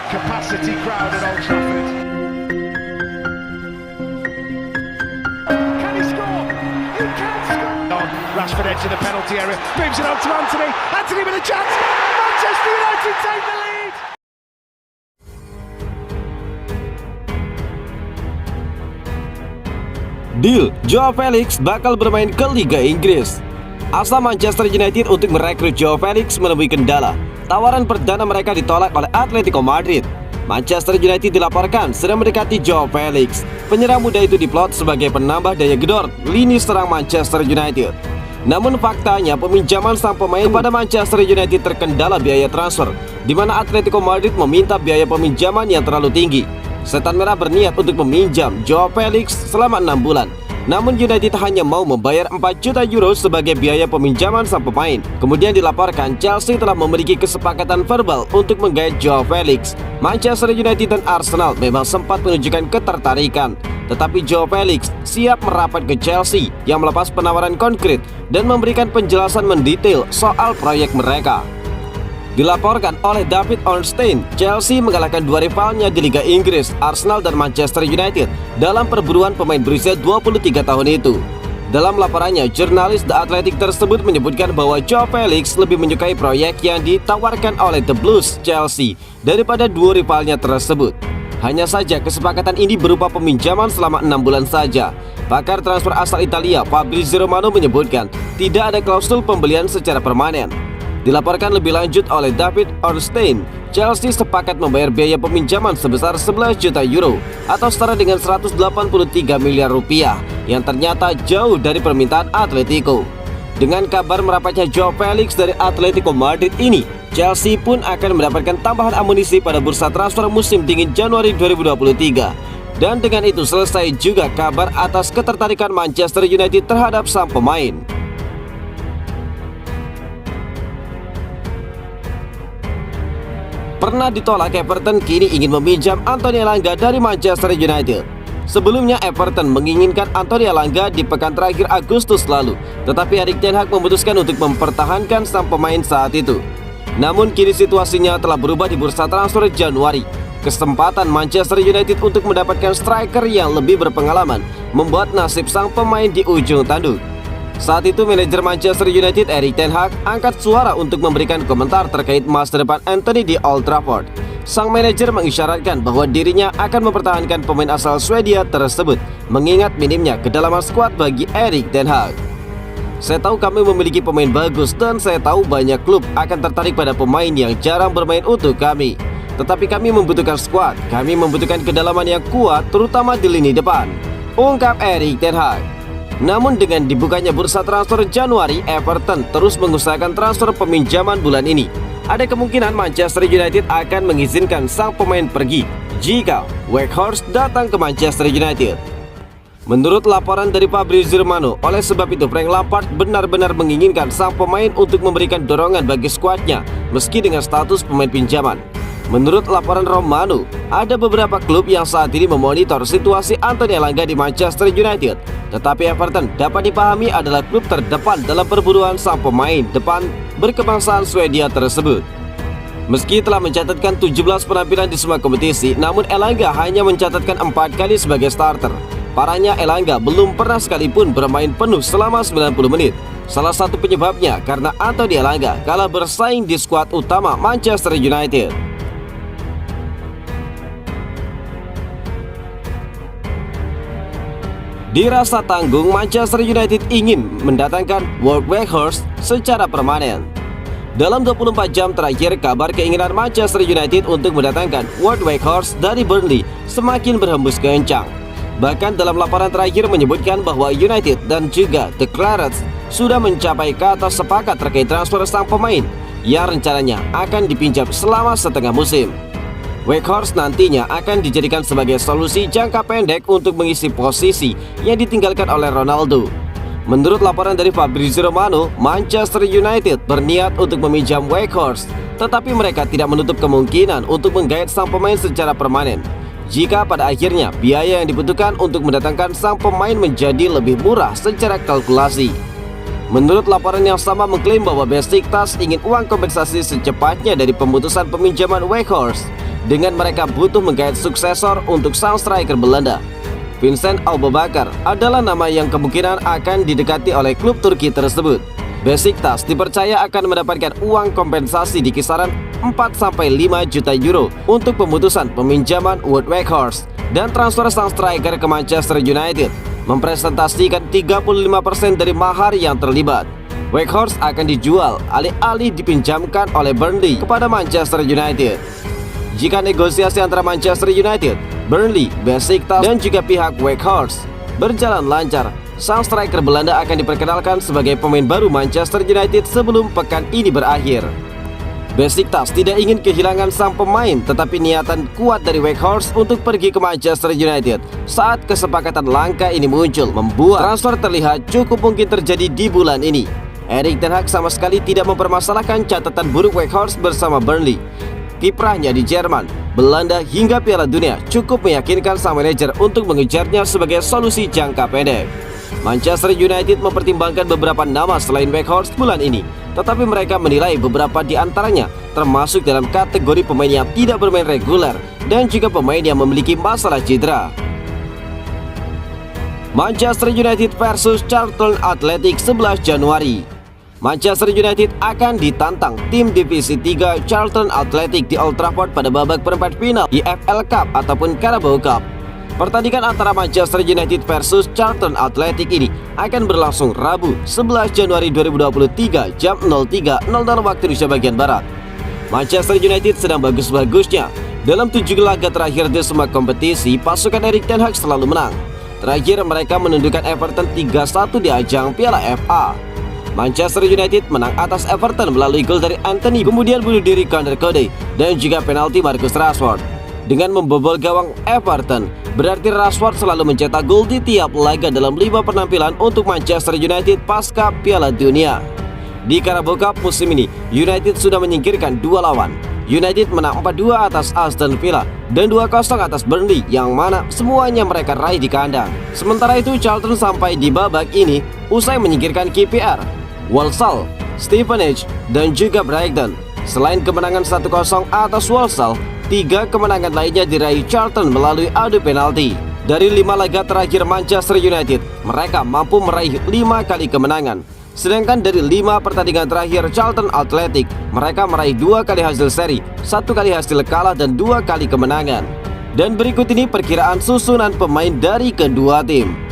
capacity crowd at Old Trafford. Can he score? He can score! Rashford edge of the penalty area, moves it on to Anthony. Anthony with a chance. Manchester United take the lead. Deal, Joao Felix bakal bermain ke Liga Inggris. Asa Manchester United untuk merekrut Joao Felix menemui kendala. Tawaran perdana mereka ditolak oleh Atletico Madrid. Manchester United dilaporkan sedang mendekati Joao Felix. Penyerang muda itu diplot sebagai penambah daya gedor lini serang Manchester United. Namun faktanya peminjaman sang pemain kepada Manchester United terkendala biaya transfer, di mana Atletico Madrid meminta biaya peminjaman yang terlalu tinggi. Setan Merah berniat untuk meminjam Joao Felix selama 6 bulan. Namun United hanya mau membayar 4 juta euro sebagai biaya peminjaman sang pemain. Kemudian dilaporkan Chelsea telah memiliki kesepakatan verbal untuk menggait Joao Felix. Manchester United dan Arsenal memang sempat menunjukkan ketertarikan. Tetapi Joao Felix siap merapat ke Chelsea yang melepas penawaran konkret dan memberikan penjelasan mendetail soal proyek mereka. Dilaporkan oleh David Ornstein, Chelsea mengalahkan dua rivalnya di Liga Inggris, Arsenal dan Manchester United, dalam perburuan pemain berusia 23 tahun itu. Dalam laporannya, jurnalis The Athletic tersebut menyebutkan bahwa Joao Felix lebih menyukai proyek yang ditawarkan oleh The Blues Chelsea daripada dua rivalnya tersebut. Hanya saja kesepakatan ini berupa peminjaman selama 6 bulan saja. Pakar transfer asal Italia, Fabrizio Romano menyebutkan tidak ada klausul pembelian secara permanen. Dilaporkan lebih lanjut oleh David Ornstein, Chelsea sepakat membayar biaya peminjaman sebesar 11 juta euro atau setara dengan 183 miliar rupiah yang ternyata jauh dari permintaan Atletico. Dengan kabar merapatnya Joao Felix dari Atletico Madrid ini, Chelsea pun akan mendapatkan tambahan amunisi pada bursa transfer musim dingin Januari 2023. Dan dengan itu selesai juga kabar atas ketertarikan Manchester United terhadap sang pemain. Pernah ditolak Everton, kini ingin meminjam Anthony Elanga dari Manchester United. Sebelumnya Everton menginginkan Anthony Elanga di pekan terakhir Agustus lalu, tetapi Erik ten Hag memutuskan untuk mempertahankan sang pemain saat itu. Namun kini situasinya telah berubah di bursa transfer Januari. Kesempatan Manchester United untuk mendapatkan striker yang lebih berpengalaman membuat nasib sang pemain di ujung tanduk. Saat itu manajer Manchester United Erik ten Hag angkat suara untuk memberikan komentar terkait masa depan Anthony di Old Trafford. Sang manajer mengisyaratkan bahwa dirinya akan mempertahankan pemain asal Swedia tersebut, mengingat minimnya kedalaman skuad bagi Erik ten Hag. Saya tahu kami memiliki pemain bagus dan saya tahu banyak klub akan tertarik pada pemain yang jarang bermain untuk kami. Tetapi kami membutuhkan skuad, kami membutuhkan kedalaman yang kuat terutama di lini depan, ungkap Erik ten Hag. Namun dengan dibukanya bursa transfer Januari, Everton terus mengusahakan transfer peminjaman bulan ini. Ada kemungkinan Manchester United akan mengizinkan sang pemain pergi jika Weghorst datang ke Manchester United. Menurut laporan dari Fabrizio Romano, oleh sebab itu Frank Lampard benar-benar menginginkan sang pemain untuk memberikan dorongan bagi skuadnya meski dengan status pemain pinjaman. Menurut laporan Romano, ada beberapa klub yang saat ini memonitor situasi Anthony Elanga di Manchester United. Tetapi Everton dapat dipahami adalah klub terdepan dalam perburuan sang pemain depan berkebangsaan Swedia tersebut. Meski telah mencatatkan 17 penampilan di semua kompetisi, namun Elanga hanya mencatatkan 4 kali sebagai starter. Parahnya Elanga belum pernah sekalipun bermain penuh selama 90 menit. Salah satu penyebabnya karena Anthony Elanga kalah bersaing di skuad utama Manchester United. Dirasa tanggung, Manchester United ingin mendatangkan Wout Weghorst secara permanen. Dalam 24 jam terakhir, kabar keinginan Manchester United untuk mendatangkan Wout Weghorst dari Burnley semakin berhembus kencang. Bahkan dalam laporan terakhir menyebutkan bahwa United dan juga The Clarets sudah mencapai kata sepakat terkait transfer sang pemain yang rencananya akan dipinjam selama setengah musim. Weghorst nantinya akan dijadikan sebagai solusi jangka pendek untuk mengisi posisi yang ditinggalkan oleh Ronaldo. Menurut laporan dari Fabrizio Romano, Manchester United berniat untuk meminjam Weghorst, tetapi mereka tidak menutup kemungkinan untuk menggait sang pemain secara permanen jika pada akhirnya biaya yang dibutuhkan untuk mendatangkan sang pemain menjadi lebih murah secara kalkulasi. Menurut laporan yang sama mengklaim bahwa Besiktas ingin uang kompensasi secepatnya dari pemutusan peminjaman Weghorst. dengan mereka butuh menggait suksesor untuk sang striker Belanda. Vincent Aboubakar adalah nama yang kemungkinan akan didekati oleh klub Turki tersebut. Besiktas dipercaya akan mendapatkan uang kompensasi di kisaran 4-5 juta euro untuk pemutusan peminjaman Wout Weghorst dan transfer sang striker ke Manchester United, mempresentasikan 35% dari mahar yang terlibat. Weghorst akan dijual alih-alih dipinjamkan oleh Burnley kepada Manchester United. Jika negosiasi antara Manchester United, Burnley, Besiktas, dan juga pihak Weghorst berjalan lancar, sang striker Belanda akan diperkenalkan sebagai pemain baru Manchester United sebelum pekan ini berakhir. Besiktas tidak ingin kehilangan sang pemain, tetapi niatan kuat dari Weghorst untuk pergi ke Manchester United saat kesepakatan langka ini muncul membuat transfer terlihat cukup mungkin terjadi di bulan ini. Erik ten Hag sama sekali tidak mempermasalahkan catatan buruk Weghorst bersama Burnley. Kiprahnya di Jerman, Belanda hingga Piala Dunia cukup meyakinkan sang manajer untuk mengejarnya sebagai solusi jangka pendek. Manchester United mempertimbangkan beberapa nama selain Weghorst bulan ini, tetapi mereka menilai beberapa di antaranya termasuk dalam kategori pemain yang tidak bermain reguler dan juga pemain yang memiliki masalah cedera. Manchester United versus Charlton Athletic 11 Januari. Manchester United akan ditantang tim Divisi 3 Charlton Athletic di Old Trafford pada babak perempat final EFL Cup ataupun Carabao Cup. Pertandingan antara Manchester United versus Charlton Athletic ini akan berlangsung Rabu 11 Januari 2023 jam 03.00 waktu Indonesia bagian Barat. Manchester United sedang bagus-bagusnya. Dalam 7 laga terakhir di semua kompetisi, pasukan Erik ten Hag selalu menang. Terakhir mereka menundukkan Everton 3-1 di ajang Piala FA. Manchester United menang atas Everton melalui gol dari Anthony, kemudian bunuh diri Conor Cody, dan juga penalti Marcus Rashford. Dengan membobol gawang Everton, berarti Rashford selalu mencetak gol di tiap laga dalam 5 penampilan untuk Manchester United pasca Piala Dunia. Di Carabao Cup musim ini, United sudah menyingkirkan 2 lawan. United menang 4-2 atas Aston Villa dan 2-0 atas Burnley, yang mana semuanya mereka raih di kandang. Sementara itu Charlton sampai di babak ini usai menyingkirkan KPR, Walsall, Stevenage, dan juga Brighton. Selain kemenangan 1-0 atas Walsall, 3 kemenangan lainnya diraih Charlton melalui adu penalti. Dari 5 laga terakhir Manchester United, mereka mampu meraih 5 kali kemenangan. Sedangkan dari 5 pertandingan terakhir Charlton Athletic, mereka meraih 2 kali hasil seri, 1 kali hasil kalah, dan 2 kali kemenangan. Dan berikut ini perkiraan susunan pemain dari kedua tim.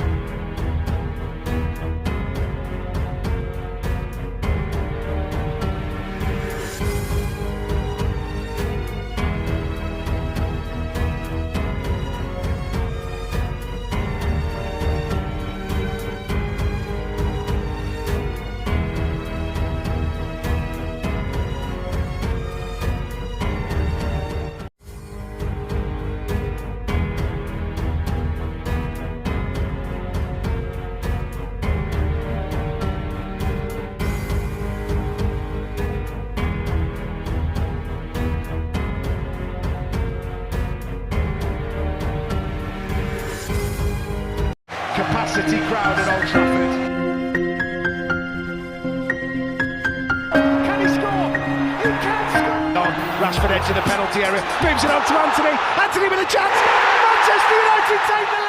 Capacity crowd at Old Trafford. Can he score? He can score! On Rashford edge of the penalty area, moves it on to Anthony. Anthony with a chance. Manchester United take the lead.